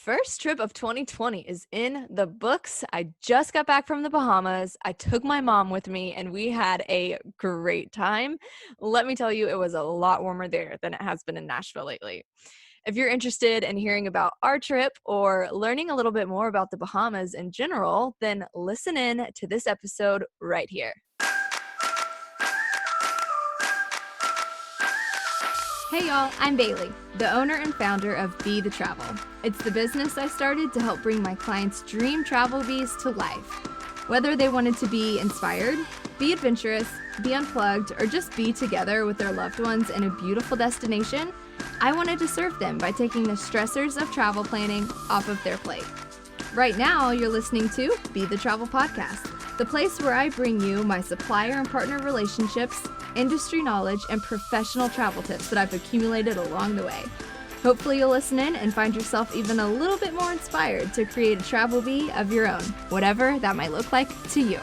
First trip of 2020 is in the books. I just got back from the Bahamas. I took my mom with me and we had a great time. Let me tell you, it was a lot warmer there than it has been in Nashville lately. If you're interested in hearing about our trip or learning a little bit more about the Bahamas in general, then listen in to this episode right here. Hey y'all, I'm Bailey, the owner and founder of Be the Travel. It's the business I started to help bring my clients' dream travel bees to life. Whether they wanted to be inspired, be adventurous, be unplugged, or just be together with their loved ones in a beautiful destination, I wanted to serve them by taking the stressors of travel planning off of their plate. Right now, you're listening to Be the Travel Podcast, the place where I bring you my supplier and partner relationships, industry knowledge, and professional travel tips that I've accumulated along the way. Hopefully you'll listen in and find yourself even a little bit more inspired to create a travel bee of your own, whatever that might look like to you.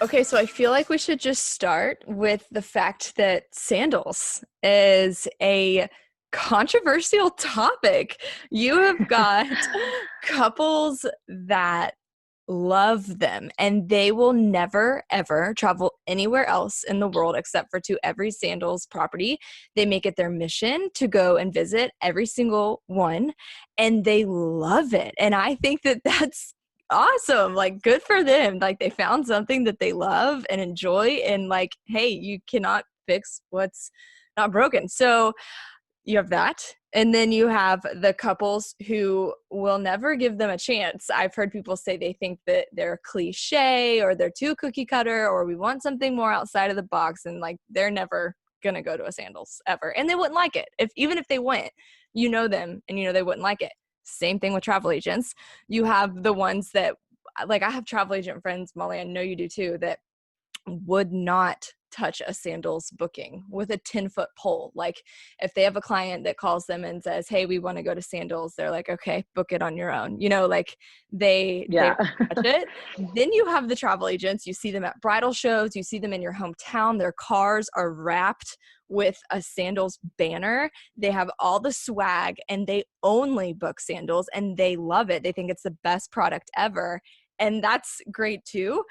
Okay, so I feel like we should just start with the fact that sandals is a controversial topic. You have got couples that love them and they will never ever travel anywhere else in the world except for to every Sandals property. They make it their mission to go and visit every single one and they love it. And I think that that's awesome. Like, good for them. Like, they found something that they love and enjoy, and like, hey, you cannot fix what's not broken. So you have that. And then you have the couples who will never give them a chance. I've heard people say they think that they're cliche or they're too cookie cutter or we want something more outside of the box, and like they're never going to go to a Sandals ever. And they wouldn't like it. Even if they went, you know them and you know they wouldn't like it. Same thing with travel agents. You have the ones that, like, I have travel agent friends, Molly, I know you do too, that would not touch a Sandals booking with a 10-foot pole. Like, if they have a client that calls them and says, hey, we want to go to Sandals, they're like, okay, book it on your own. You know, like they touch it. Then you have the travel agents. You see them at bridal shows. You see them in your hometown. Their cars are wrapped with a Sandals banner. They have all the swag and they only book Sandals and they love it. They think it's the best product ever. And that's great too.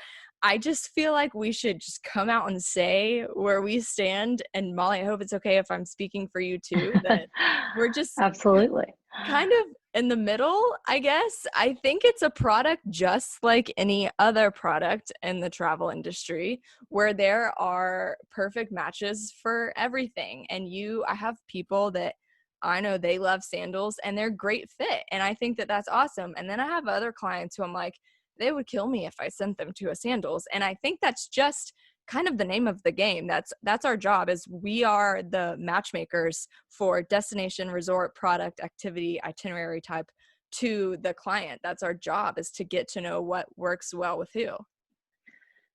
I just feel like we should just come out and say where we stand. And Molly, I hope it's okay if I'm speaking for you too, that we're just Absolutely kind of in the middle, I guess. I think it's a product just like any other product in the travel industry where there are perfect matches for everything. And I have people that I know they love Sandals and they're great fit. And I think that that's awesome. And then I have other clients who I'm like, they would kill me if I sent them to a Sandals. And I think that's just kind of the name of the game. That's our job, is we are the matchmakers for destination, resort, product, activity, itinerary type to the client. That's our job, is to get to know what works well with who.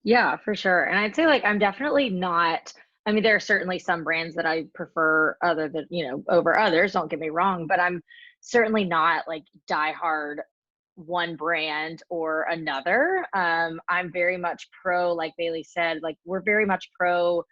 Yeah, for sure. And I'd say, like, I'm definitely not, I mean, there are certainly some brands that I prefer other than, over others, don't get me wrong, but I'm certainly not like diehard one brand or another. I'm very much pro, like Bailey said, like we're very much pro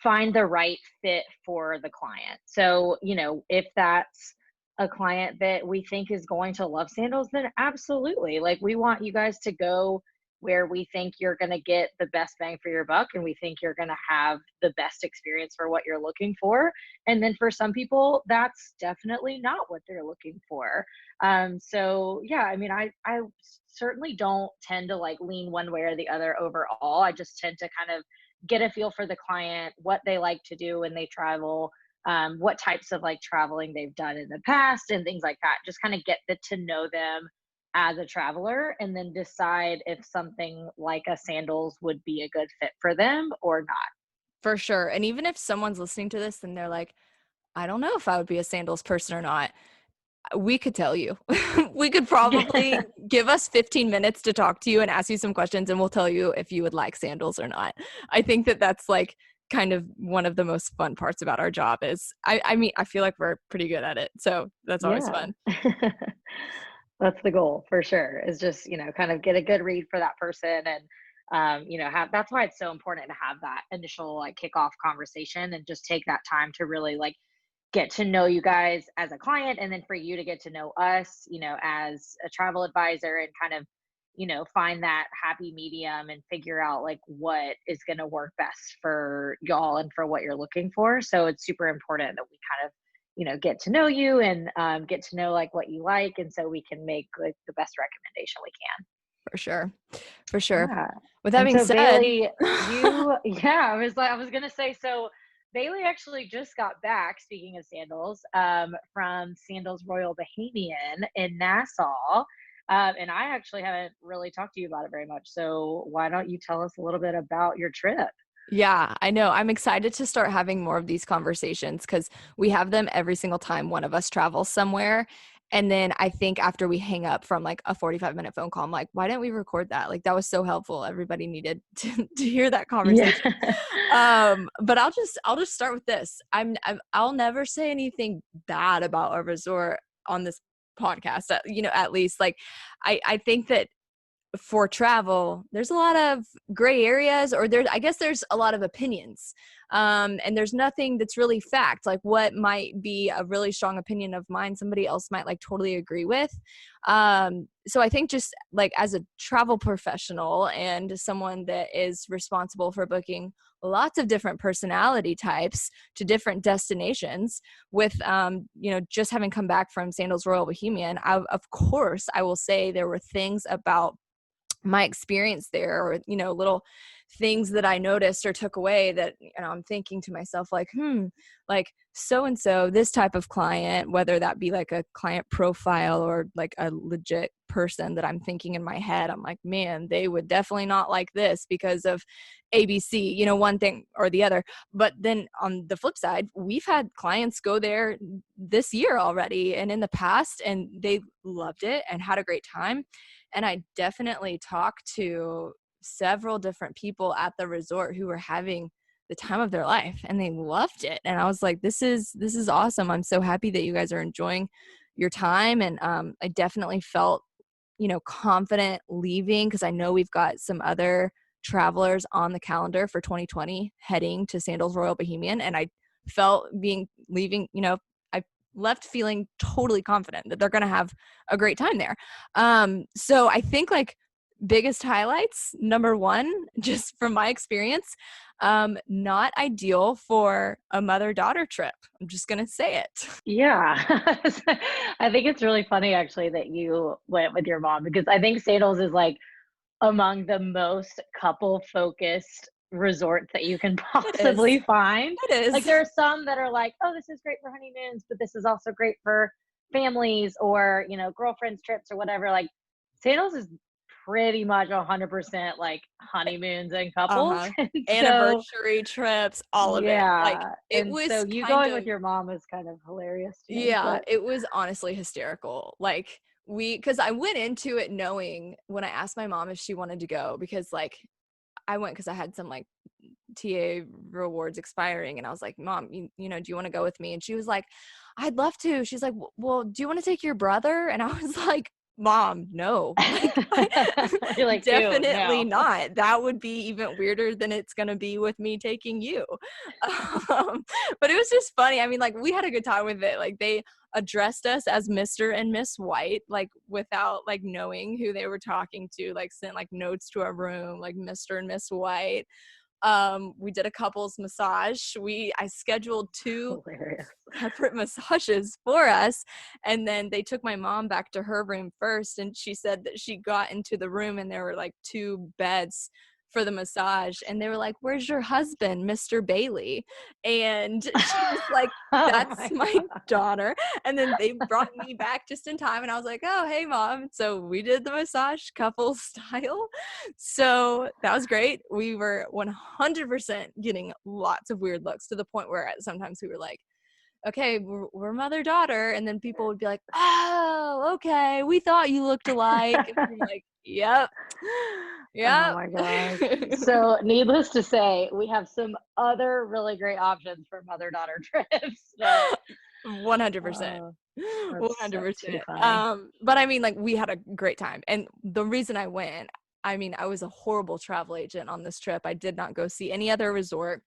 find the right fit for the client. So, if that's a client that we think is going to love Sandals, then absolutely. Like, we want you guys to go where we think you're going to get the best bang for your buck and we think you're going to have the best experience for what you're looking for. And then for some people, that's definitely not what they're looking for. So yeah, I mean, I certainly don't tend to like lean one way or the other overall. I just tend to kind of get a feel for the client, what they like to do when they travel, what types of like traveling they've done in the past and things like that. Just kind of get to know them as a traveler and then decide if something like a Sandals would be a good fit for them or not. For sure. And even if someone's listening to this and they're like, I don't know if I would be a Sandals person or not, we could tell you. We could probably give us 15 minutes to talk to you and ask you some questions, and we'll tell you if you would like Sandals or not. I think that that's like kind of one of the most fun parts about our job is, I mean, I feel like we're pretty good at it. So that's always fun. That's the goal for sure, is just, kind of get a good read for that person and, that's why it's so important to have that initial like kickoff conversation and just take that time to really like get to know you guys as a client, and then for you to get to know us, as a travel advisor, and kind of, find that happy medium and figure out like what is going to work best for y'all and for what you're looking for. So it's super important that we kind of, get to know you, and get to know like what you like. And so we can make like the best recommendation we can. For sure. For sure. Yeah. With that And being so said, Bailie, yeah, I was gonna say, so Bailie actually just got back, speaking of sandals, from Sandals Royal Bahamian in Nassau. And I actually haven't really talked to you about it very much. So why don't you tell us a little bit about your trip? yeah, I know. I'm excited to start having more of these conversations because we have them every single time one of us travels somewhere. And then I think after we hang up from like a 45-minute phone call, I'm like, why didn't we record that? Like that was so helpful. Everybody needed to hear that Yeah. conversation. But I'll just start with this. I'll never say anything bad about a resort on this podcast. At least like I think that for travel, there's a lot of gray areas, or I guess there's a lot of opinions. And there's nothing that's really fact. Like what might be a really strong opinion of mine, somebody else might like totally agree with. So I think just like as a travel professional and someone that is responsible for booking lots of different personality types to different destinations with, just having come back from Sandals Royal Bahamian, of course, I will say there were things about my experience there, or little things that I noticed or took away that I'm thinking to myself like like so and so, this type of client, whether that be like a client profile or like a legit person that I'm thinking in my head, I'm like, man, they would definitely not like this because of ABC, one thing or the other. But then on the flip side, we've had clients go there this year already and in the past, and they loved it and had a great time. And I definitely talked to several different people at the resort who were having the time of their life and they loved it. And I was like, this is awesome. I'm so happy that you guys are enjoying your time. And I definitely felt, confident leaving, because I know we've got some other travelers on the calendar for 2020 heading to Sandals Royal Bahamian. And I felt leaving, I left feeling totally confident that they're going to have a great time there. So I think like biggest highlights, number one, just from my experience, not ideal for a mother-daughter trip. I'm just going to say it. Yeah. I think it's really funny actually that you went with your mom, because I think Sandals is like among the most couple focused resorts that you can It is. possibly find. It Like is. there are some that are like, oh, this is great for honeymoons, but this is also great for families or, girlfriends trips or whatever. Like Sandals is pretty much 100% like honeymoons and couples. Uh-huh. And so, Anniversary trips, all of it. Like yeah. it And was so you kind going with of, your mom is kind of hilarious to me, yeah, but it was honestly hysterical. Like because I went into it knowing when I asked my mom if she wanted to go, because like I went because I had some like TA rewards expiring, and I was like, Mom, do you want to go with me? And she was like, I'd love to. She's like, well, do you want to take your brother? And I was like, Mom, no, like you're like, ew, definitely no. not. That would be even weirder than it's going to be with me taking you. But it was just funny. I mean, like we had a good time with it. Like they addressed us as Mr. and Miss White, like without like knowing who they were talking to, like sent like notes to our room, like Mr. and Miss White. We did a couples massage. I scheduled 2 Hilarious. separate massages for us, and then they took my mom back to her room first, and she said that she got into the room and there were like 2 beds for the massage, and they were like, where's your husband, Mr. Bailie? And she was like, Oh that's my my God. daughter. And then they brought me back just in time, and I was like, oh hey mom. So we did the massage couple style. So that was great. We were 100% getting lots of weird looks, to the point where sometimes we were like, okay, we're mother daughter, and then people would be like, oh okay, we thought you looked alike. And I'm like, yep. Oh Yep. my gosh. So, needless to say, we have some other really great options for mother-daughter trips. But 100%. uh, that's too 100%. funny. But I mean, like, we had a great time. And the reason I went, I mean, I was a horrible travel agent on this trip. I did not go see any other resort.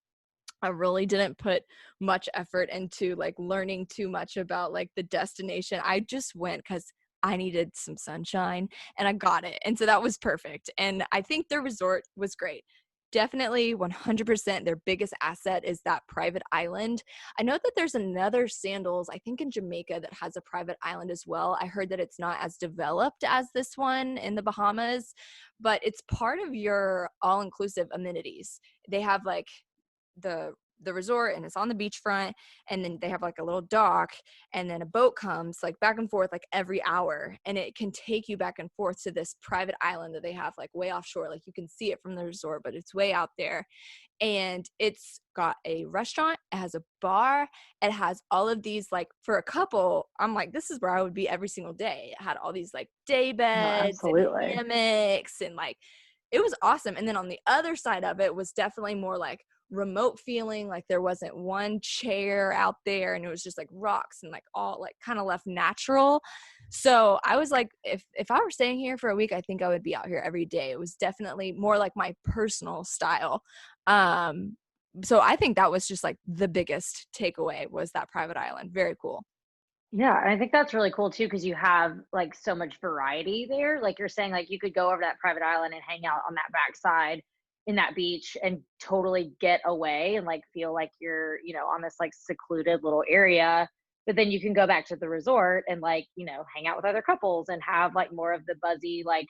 I really didn't put much effort into like learning too much about like the destination. I just went because I needed some sunshine and I got it. And so that was perfect. And I think their resort was great. Definitely 100% their biggest asset is that private island. I know that there's another Sandals, I think in Jamaica, that has a private island as well. I heard that it's not as developed as this one in the Bahamas, but it's part of your all-inclusive amenities. They have like the resort and it's on the beachfront, and then they have like a little dock, and then a boat comes like back and forth like every hour, and it can take you back and forth to this private island that they have like way offshore. Like you can see it from the resort, but it's way out there. And it's got a restaurant, it has a bar, it has all of these, like for a couple, I'm like, this is where I would be every single day. It had all these like day No, beds and absolutely. hammocks, and like it was awesome. And then on the other side of it was definitely more like remote feeling, like there wasn't one chair out there, and it was just like rocks and like all like kind of left natural. So I was like, if I were staying here for a week, I think I would be out here every day. It was definitely more like my personal style. um so I think that was just like the biggest takeaway was that private island. Very cool. Yeah, and I think that's really cool too because you have like so much variety there. Like you're saying, like you could go over to that private island and hang out on that backside in that beach and totally get away and like feel like you're, on this like secluded little area. But then you can go back to the resort and like, hang out with other couples and have like more of the buzzy, like,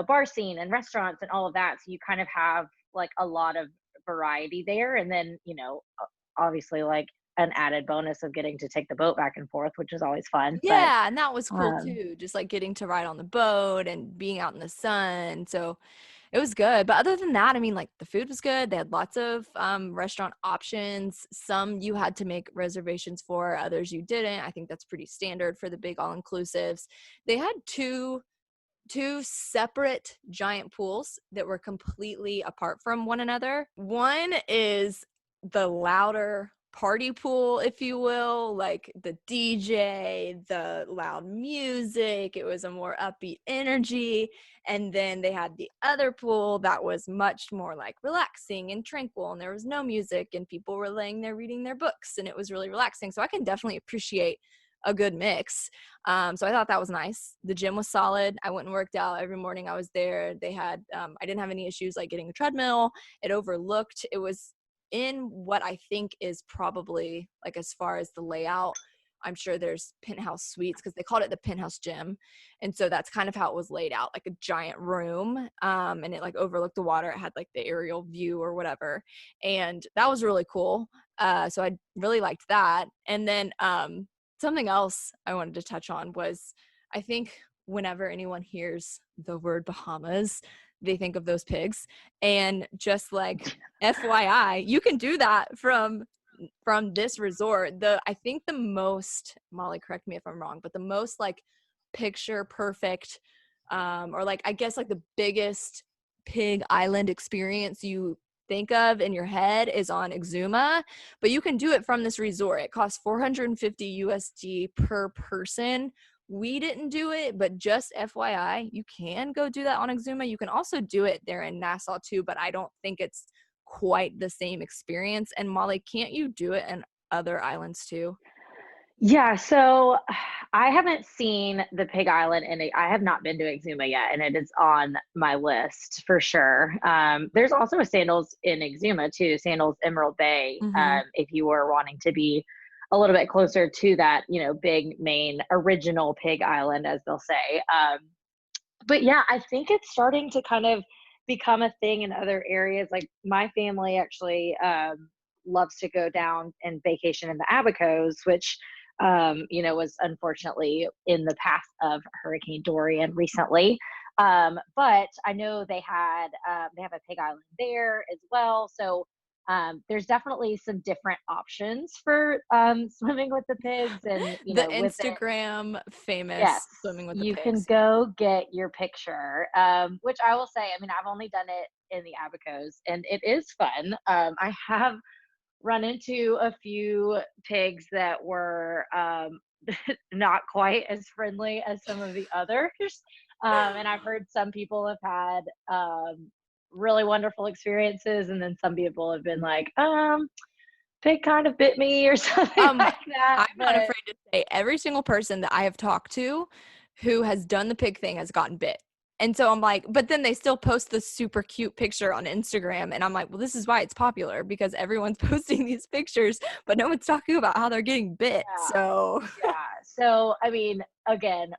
bar scene and restaurants and all of that. So you kind of have like a lot of variety there. And then, obviously like an added bonus of getting to take the boat back and forth, which is always fun. But Yeah, and that was cool um, too, just like getting to ride on the boat and being out in the sun. So it was good. But other than that, I mean, like the food was good. They had lots of restaurant options. Some you had to make reservations for, others you didn't. I think that's pretty standard for the big all inclusives. They had two separate giant pools that were completely apart from one another. One is the louder party pool, if you will, like the DJ, the loud music. It was a more upbeat energy. And then they had the other pool that was much more like relaxing and tranquil, and there was no music, and people were laying there reading their books, and it was really relaxing. So I can definitely appreciate a good mix. So I thought that was nice. The gym was solid. I went and worked out every morning I was there. They had, I didn't have any issues like getting a treadmill. It overlooked, it was in what I think is probably like, as far as the layout, I'm sure there's penthouse suites because they called it the penthouse gym. And so that's kind of how it was laid out, like a giant room. And it like overlooked the water. It had like the aerial view or whatever. And that was really cool. So I really liked that. And then something else I wanted to touch on was, I think whenever anyone hears the word Bahamas, they think of those pigs. And just like FYI, you can do that from this resort. I think the most, Molly, correct me if I'm wrong, but the most like picture perfect, or like I guess like the biggest pig island experience you think of in your head is on Exuma, but you can do it from this resort. It costs 450 USD per person. We didn't do it, but just FYI, you can go do that on Exuma. You can also do it there in Nassau too, but I don't think it's quite the same experience. And Molly, can't you do it in other islands too? yeah, so I haven't seen the Pig Island and I have not been to Exuma yet, and it is on my list for sure. There's also a Sandals in Exuma too, Sandals Emerald Bay, Mm-hmm. if you were wanting to be a little bit closer to that, big main original Pig Island, as they'll say. But yeah, I think it's starting to kind of become a thing in other areas. Like my family actually loves to go down and vacation in the Abacos, which was unfortunately in the path of Hurricane Dorian recently. But I know they have a Pig Island there as well. So there's definitely some different options for swimming with the pigs, and The with it, Instagram yes, famous swimming with the you can pigs. go get your picture, which I will say, I mean, I've only done it in the Abacos and it is fun. I have run into a few pigs that were not quite as friendly as some of the others. And I've heard some people have had really wonderful experiences, and then some people have been like, pig kind of bit me or something Um, like that. I'm not But afraid to say every single person that I have talked to who has done the pig thing has gotten bit. And so I'm like, but then they still post the super cute picture on Instagram. And I'm like, well, this is why it's popular because everyone's posting these pictures, but no one's talking about how they're getting bit. So, yeah. So, I mean, again,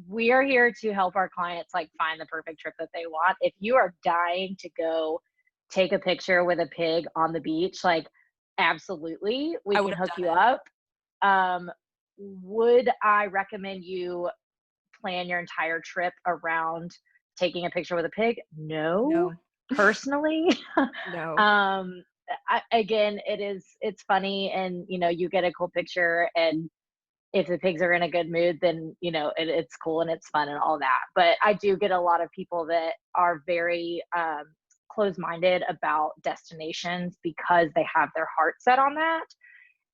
we are here to help our clients like find the perfect trip that they want. If you are dying to go take a picture with a pig on the beach, like absolutely, we I would can have hook done you it. up. Um, would I recommend you plan your entire trip around taking a picture with a pig? No, No, personally. no. um, again, it's funny, and you get a cool picture, and if the pigs are in a good mood, then it's cool and it's fun and all that. But I do get a lot of people that are very closed-minded about destinations because they have their heart set on that.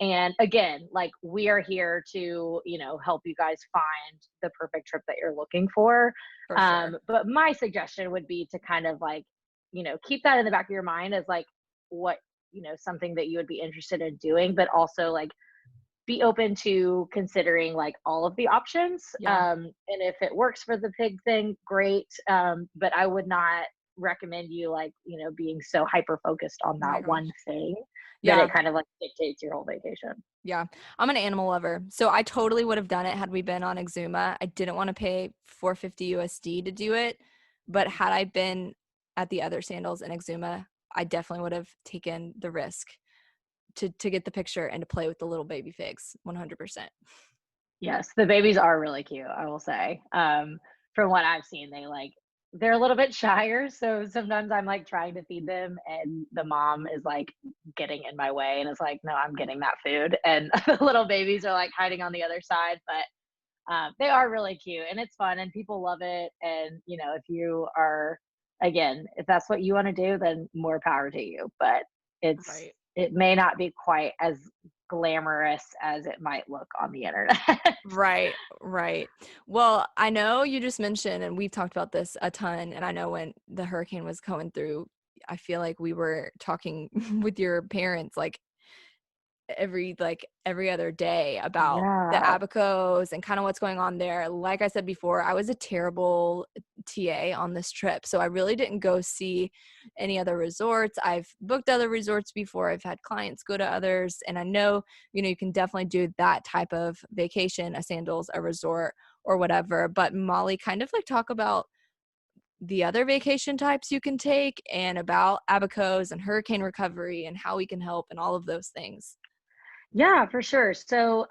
And again, like we are here to help you guys find the perfect trip that you're looking for. For sure. But my suggestion would be to kind of like keep that in the back of your mind as like what something that you would be interested in doing, but also like be open to considering like all of the options. Yeah. And if it works for the pig thing, great. But I would not recommend you like being so hyper focused on Oh my that one gosh. thing that Yeah. it kind of like dictates your whole vacation. Yeah. I'm an animal lover. So I totally would have done it had we been on Exuma. I didn't want to pay 450 USD to do it, but had I been at the other sandals in Exuma, I definitely would have taken the risk to get the picture and to play with the little baby figs 100%. Yes, the babies are really cute, I will say. From what I've seen, they're a little bit shyer, so sometimes I'm like trying to feed them and the mom is like getting in my way and is like, "No, I'm getting that food." And the little babies are like hiding on the other side, but they are really cute and it's fun and people love it. And if you are, again, if that's what you want to do, then more power to you. But Right. it may not be quite as glamorous as it might look on the internet. Right, right. Well, I know you just mentioned, and we've talked about this a ton, and I know when the hurricane was coming through, I feel like we were talking with your parents every other day about the Yeah. Abacos and kind of what's going on there. Like I said before, I was a terrible TA on this trip, so I really didn't go see any other resorts. I've booked other resorts before. I've had clients go to others, and I know, you can definitely do that type of vacation, a sandals, a resort, or whatever. But Molly, kind of like talk about the other vacation types you can take and about Abacos and hurricane recovery and how we can help and all of those things. Yeah, for sure. So,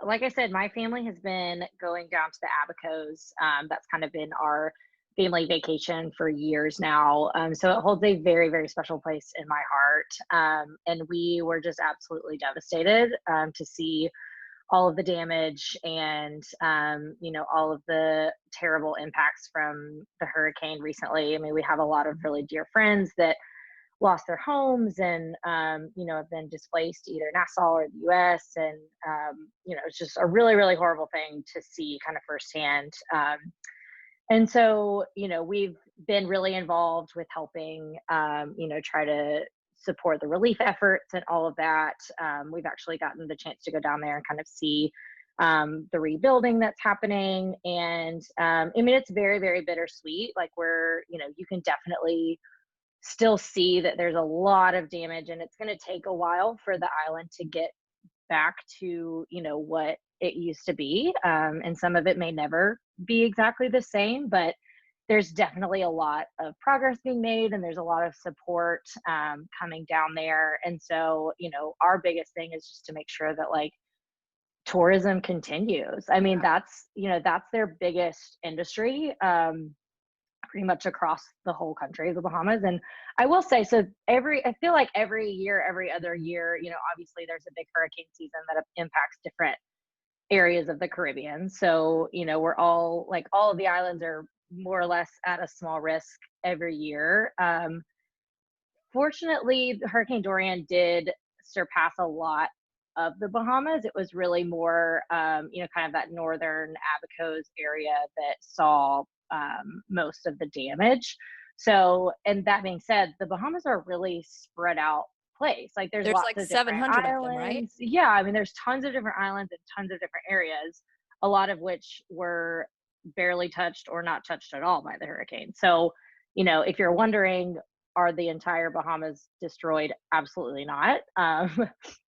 like I said, my family has been going down to the Abacos. That's kind of been our family vacation for years now. So it holds a very, very special place in my heart. And we were just absolutely devastated to see all of the damage and all of the terrible impacts from the hurricane recently. I mean, we have a lot of really dear friends that lost their homes and have been displaced to either Nassau or the US. And it's just a really, really horrible thing to see kind of firsthand. And so we've been really involved with helping try to support the relief efforts and all of that. We've actually gotten the chance to go down there and kind of see the rebuilding that's happening. And I mean, it's very, very bittersweet. Like you can definitely still see that there's a lot of damage and it's going to take a while for the island to get back to what it used to be. And some of it may never be exactly the same, but there's definitely a lot of progress being made and there's a lot of support coming down there. And so our biggest thing is just to make sure that like tourism continues. I mean, that's their biggest industry, pretty much across the whole country of the Bahamas. And I will say, so I feel like every year, every other year, obviously there's a big hurricane season that impacts different areas of the Caribbean. So, we're all of the islands are more or less at a small risk every year. Fortunately, Hurricane Dorian did surpass a lot of the Bahamas. It was really more, kind of that northern Abacos area that saw most of the damage. So, and that being said, the Bahamas are a really spread out place. Like there's There's lots like of different 700 of them, right? islands. Yeah, I mean, there's tons of different islands and tons of different areas, a lot of which were barely touched or not touched at all by the hurricane. So, if you're wondering, are the entire Bahamas destroyed? Absolutely not.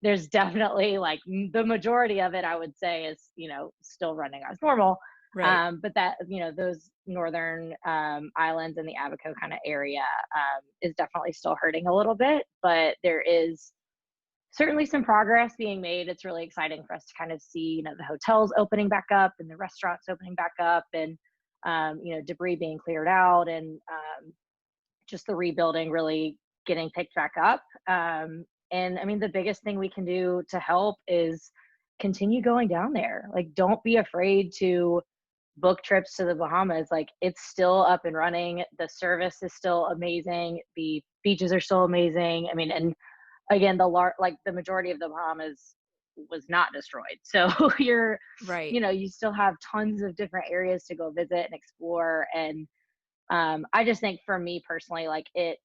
There's definitely like the majority of it, I would say, is, still running as normal. Right. But that, those northern islands in the Abaco kind of area is definitely still hurting a little bit, but there is certainly some progress being made. It's really exciting for us to kind of see, the hotels opening back up and the restaurants opening back up, and debris being cleared out, and just the rebuilding really getting picked back up. And I mean, the biggest thing we can do to help is continue going down there. Like, don't be afraid to book trips to the Bahamas. Like, it's still up and running. The service is still amazing. The beaches are still amazing. I mean, and again, the majority of the Bahamas was not destroyed. So Right. you still have tons of different areas to go visit and explore. And I just think for me personally, like, it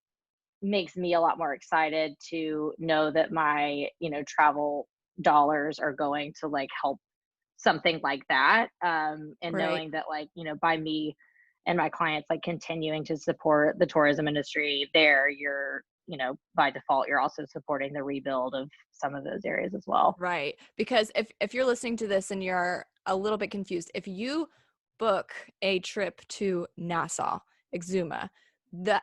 makes me a lot more excited to know that my, travel dollars are going to like help something like that. And Right. knowing that, like, by me and my clients like continuing to support the tourism industry there, you're, by default, you're also supporting the rebuild of some of those areas as well. Right. Because if you're listening to this and you're a little bit confused, if you book a trip to Nassau, Exuma,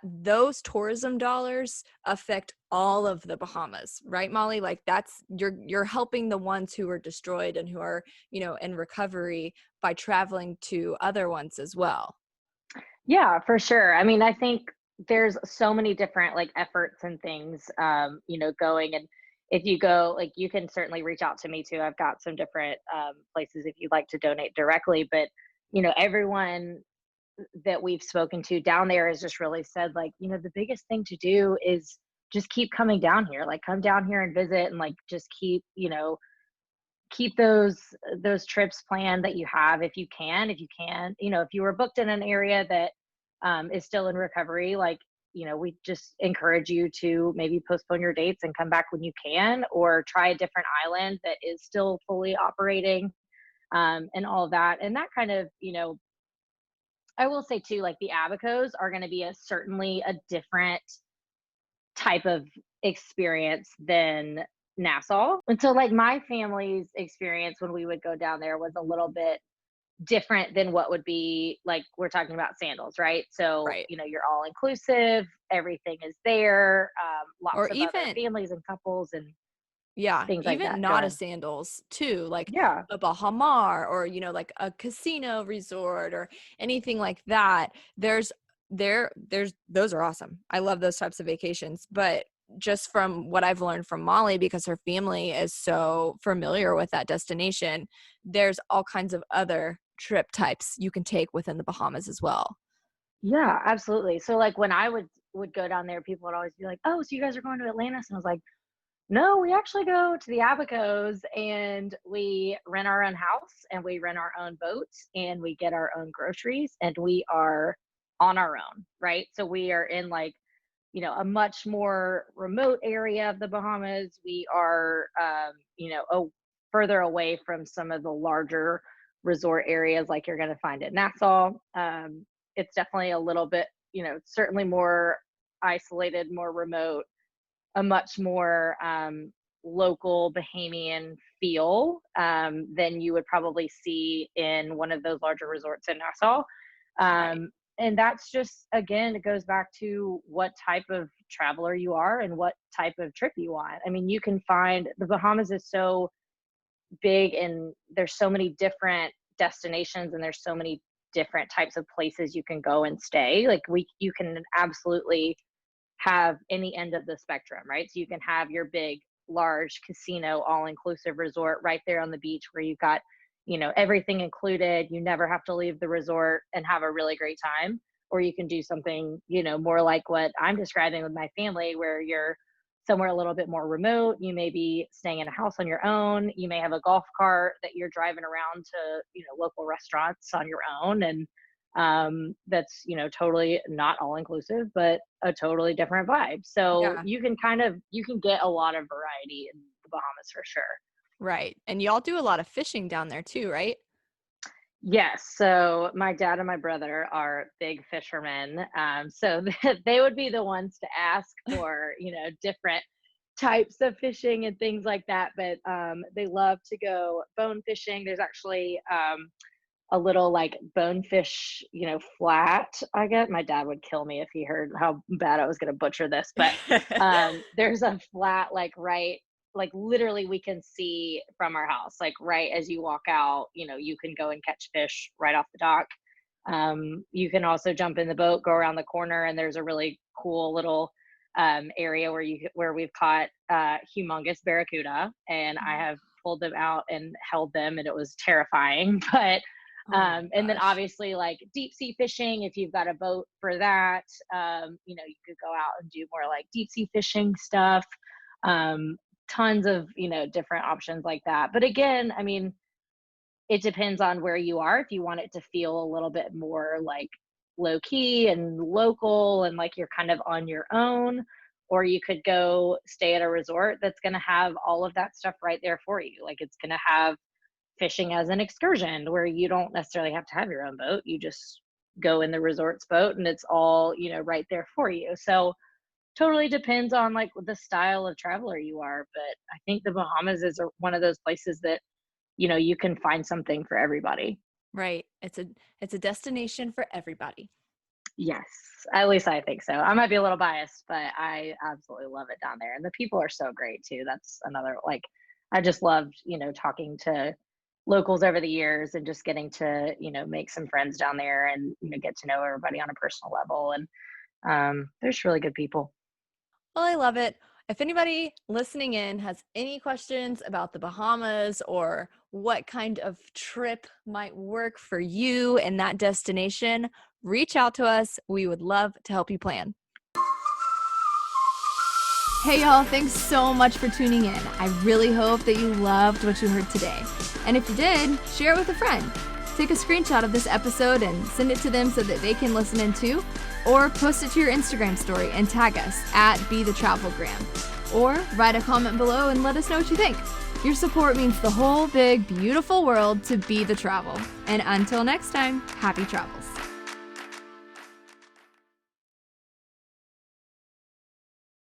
those tourism dollars affect all of the Bahamas, right, Molly? Like, that's you're helping the ones who are destroyed and who are, in recovery by traveling to other ones as well. Yeah, for sure. I mean, I think there's so many different like efforts and things, going. And if you go, like, you can certainly reach out to me too. I've got some different places if you'd like to donate directly. But, everyone that we've spoken to down there has just really said, like, the biggest thing to do is just keep coming down here. Like, come down here and visit, and like just keep those trips planned that you have, if you can. If you were booked in an area that is still in recovery, like, we just encourage you to maybe postpone your dates and come back when you can, or try a different island that is still fully operating, and all of that. And that kind of, I will say too, like, the Abacos are going to be certainly a different type of experience than Nassau. And so, like, my family's experience when we would go down there was a little bit different than what would be, like, we're talking about Sandals, right? So, Right. you're all inclusive, everything is there, lots Or of other even, families and couples and yeah, things like even that. Go not a ahead. Sandals too, like Yeah. a Bahama, or, like a casino resort or anything like that. There's those are awesome. I love those types of vacations. But just from what I've learned from Molly, because her family is so familiar with that destination, there's all kinds of other trip types you can take within the Bahamas as well. Yeah, absolutely. So, like, when I would go down there, people would always be like, "Oh, so you guys are going to Atlantis?" And I was like, "No, we actually go to the Abacos, and we rent our own house, and we rent our own boats, and we get our own groceries, and we are on our own, right? So we are in, like, a much more remote area of the Bahamas. We are, further away from some of the larger resort areas like you're going to find at Nassau. It's definitely a little bit, certainly more isolated, more remote, a much more local Bahamian feel than you would probably see in one of those larger resorts in Nassau. Right. And that's just, again, it goes back to what type of traveler you are and what type of trip you want. I mean, you can find the Bahamas is so big, and there's so many different destinations, and there's so many different types of places you can go and stay. Like, you can absolutely have any end of the spectrum, right? So you can have your big, large casino, all inclusive resort right there on the beach where you've got, everything included. You never have to leave the resort and have a really great time. Or you can do something, more like what I'm describing with my family, where you're somewhere a little bit more remote. You may be staying in a house on your own. You may have a golf cart that you're driving around to, local restaurants on your own. And that's, totally not all inclusive, but a totally different vibe. So Yeah. you can get a lot of variety in the Bahamas for sure. Right. And y'all do a lot of fishing down there too, right? Yes. So my dad and my brother are big fishermen. So they would be the ones to ask for, different types of fishing and things like that. But they love to go bone fishing. There's actually a little like bonefish, flat. I get my dad would kill me if he heard how bad I was going to butcher this, but there's a flat like literally we can see from our house, like right as you walk out, you can go and catch fish right off the dock. You can also jump in the boat, go around the corner, and there's a really cool little area where we've caught humongous barracuda, and I have pulled them out and held them, and it was terrifying. But and then obviously like deep sea fishing, if you've got a boat for that, you could go out and do more like deep sea fishing stuff. Tons of, different options like that. But again, I mean, it depends on where you are. If you want it to feel a little bit more like low key and local and like you're kind of on your own, or you could go stay at a resort that's going to have all of that stuff right there for you. Like it's going to have fishing as an excursion where you don't necessarily have to have your own boat. You just go in the resort's boat and it's all, right there for you. So totally depends on like the style of traveler you are. But I think the Bahamas is one of those places that, you can find something for everybody. Right. It's a destination for everybody. Yes, at least I think so. I might be a little biased, but I absolutely love it down there. And the people are so great too. That's another, like, I just loved, talking to locals over the years and just getting to, make some friends down there and, get to know everybody on a personal level. And there's really good people. Well, I love it. If anybody listening in has any questions about the Bahamas or what kind of trip might work for you and that destination, reach out to us. We would love to help you plan. Hey y'all, thanks so much for tuning in. I really hope that you loved what you heard today. And if you did, share it with a friend. Take a screenshot of this episode and send it to them so that they can listen in too. Or post it to your Instagram story and tag us at BeTheTravelgram. Or write a comment below and let us know what you think. Your support means the whole big, beautiful world to Be The Travel. And until next time, happy travel.